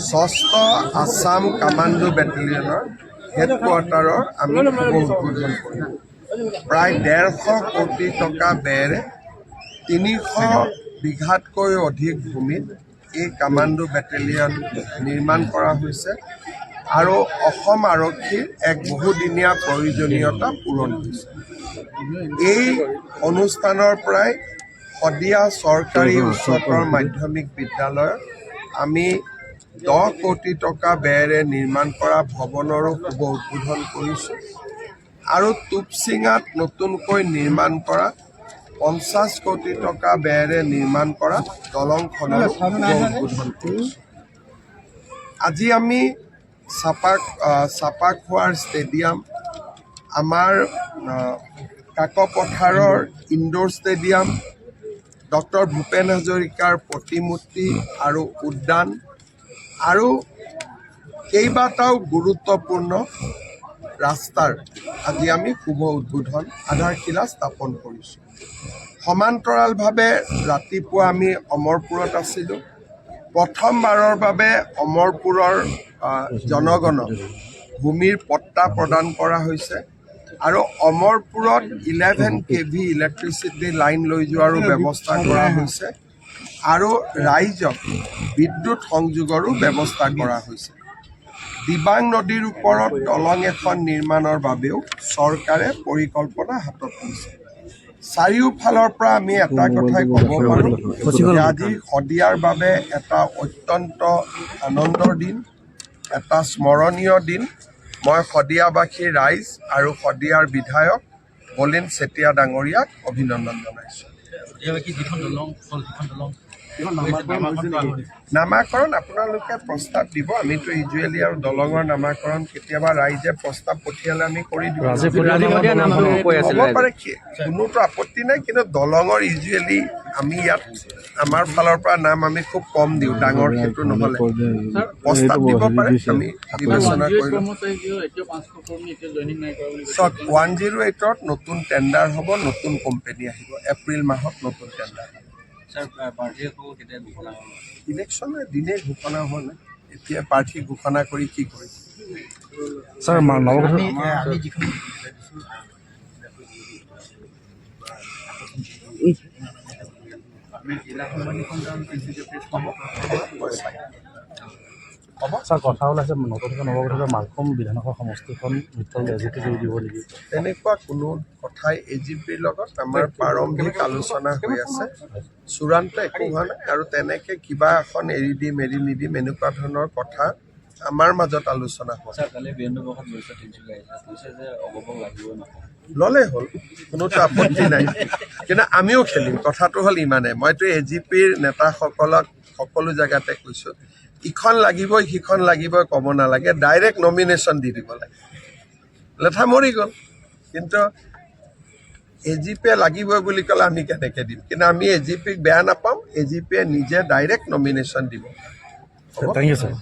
ষষ্ঠ আসাম কামাণ্ডো বেটেলিয়নৰ হেডকোৱাৰ্টাৰৰ আমি উদ্বোধন কৰিম। প্ৰায় 150 কোটি টকা ব্যয়েৰে 300 বিঘাতকৈ অধিক ভূমিত এই কামাণ্ডো বেটেলিয়ন নিৰ্মাণ কৰা হৈছে আৰু অসম আৰক্ষীৰ এক বহুদিনীয়া প্ৰয়োজনীয়তা পূৰণ হৈছে। এই অনুষ্ঠানৰ পৰাই শদিয়া চৰকাৰী উচ্চতৰ মাধ্যমিক বিদ্যালয়ত আমি 10 কোটি টকা ব্যয়েৰে নিৰ্মাণ কৰা ভৱনৰো শুভ উদ্বোধন কৰিছোঁ আৰু টুপচিঙাত নতুনকৈ নিৰ্মাণ কৰা 50 কোটি টকা ব্যয়েৰে নিৰ্মাণ কৰা দলংখনৰো শুভ উদ্বোধন কৰিছোঁ। আজি আমি চাপাখোৱাৰ ষ্টেডিয়াম, আমাৰ কাকপথাৰৰ ইনডোৰ ষ্টেডিয়াম, ডক্টৰ ভূপেন হাজৰিকাৰ প্ৰতিমূৰ্তি আৰু উদ্যান আৰু কেইবাটাও গুৰুত্বপূৰ্ণ ৰাস্তাৰ আজি আমি শুভ উদ্বোধন আধাৰশিলা স্থাপন কৰিছোঁ। সমান্তৰালভাৱে ৰাতিপুৱা আমি অমৰপুৰত আছিলোঁ। প্ৰথমবাৰৰ বাবে অমৰপুৰৰ জনগণক ভূমিৰ পট্টা প্ৰদান কৰা হৈছে আৰু অমৰপুৰত 11 kV ইলেক্ট্ৰিচিটি লাইন লৈ যোৱাৰো ব্যৱস্থা কৰা হৈছে আৰু ৰাইজক বিদ্যুৎ সংযোগৰো ব্যৱস্থা কৰা হৈছে। দিবাং নদীৰ ওপৰত দলং এখন নিৰ্মাণৰ বাবেও চৰকাৰে পৰিকল্পনা হাতত লৈছে। চাৰিওফালৰ পৰা আমি এটা কথাই ক'ব পাৰোঁ যে আজি শদিয়াৰ বাবে এটা অত্যন্ত আনন্দৰ দিন, এটা স্মৰণীয় দিন। মই শদিয়াবাসী ৰাইজ আৰু শদিয়াৰ বিধায়ক বলিন চেতিয়া ডাঙৰীয়াক অভিনন্দন জনাইছোঁ। নামাকৰণ আপোনালোকে প্ৰস্তাৱ দিব, আমিতো ইউজুৱেলি আৰু দলঙৰ নামাকৰণ কেতিয়াবা ৰাইজে প্ৰস্তাৱ পঠিয়ালে আমি কৰি দিওঁ। হ'ব পাৰে, কোনোতো আপত্তি নাই, কিন্তু দলঙৰ ইউজুৱেলি আমি ইয়াত আমাৰ ফালৰ পৰা নাম আমি খুব কম দিওঁ, ডাঙৰ সেইটো নহ'লে প্ৰস্তাৱ দিব পাৰে, আমি বিবেচনা কৰিম। 108ত নতুন টেণ্ডাৰ হ'ব, নতুন কোম্পানী আহিব, এপ্ৰিল মাহত নতুন টেণ্ডাৰ হ'ব। ইলেকশ্যনৰ দিনে ঘোষণা হোৱা নাই, এতিয়া প্ৰাৰ্থী ঘোষণা কৰি কি কৰিম? ছাৰ ছাৰ কথা ওলাইছে নতুনকৈ নৱগঠিত মালখম বিধানসভা সমষ্টিখন ভিতৰত এজিপি জড়িত দিব নেকি? তেনেকুৱা কোনো কথাই এজিপিৰ লগত আমাৰ প্ৰাৰম্ভিক আলোচনা হৈ আছে, চূড়ান্ত একো হোৱা নাই আৰু তেনেকৈ কিবা এখন এৰি দিম এৰি নিদিম এনেকুৱা ধৰণৰ কথা আমাৰ মাজত আলোচনা হ'ল। ল'লে হ'ল, কোনোতো আপত্তি নাই, কিন্তু আমিও খেলিম। কথাটো হ'ল ইমানে, মইতো এজিপিৰ নেতাসকলক সকলো জেগাতে কৈছোঁ, ইখন লাগিবই সিখন লাগিবই ক'ব নালাগে, ডাইৰেক্ট নমিনেশ্যন দি দিব লাগে, লেঠা মৰি গ'ল। কিন্তু এজিপিয়ে লাগিবই বুলি ক'লে আমি কেনেকৈ দিম? কিন্তু আমি এজিপিক বেয়া নাপাম, এজিপিয়ে নিজে ডাইৰেক্ট নমিনেশ্যন দিব। Thank you sir.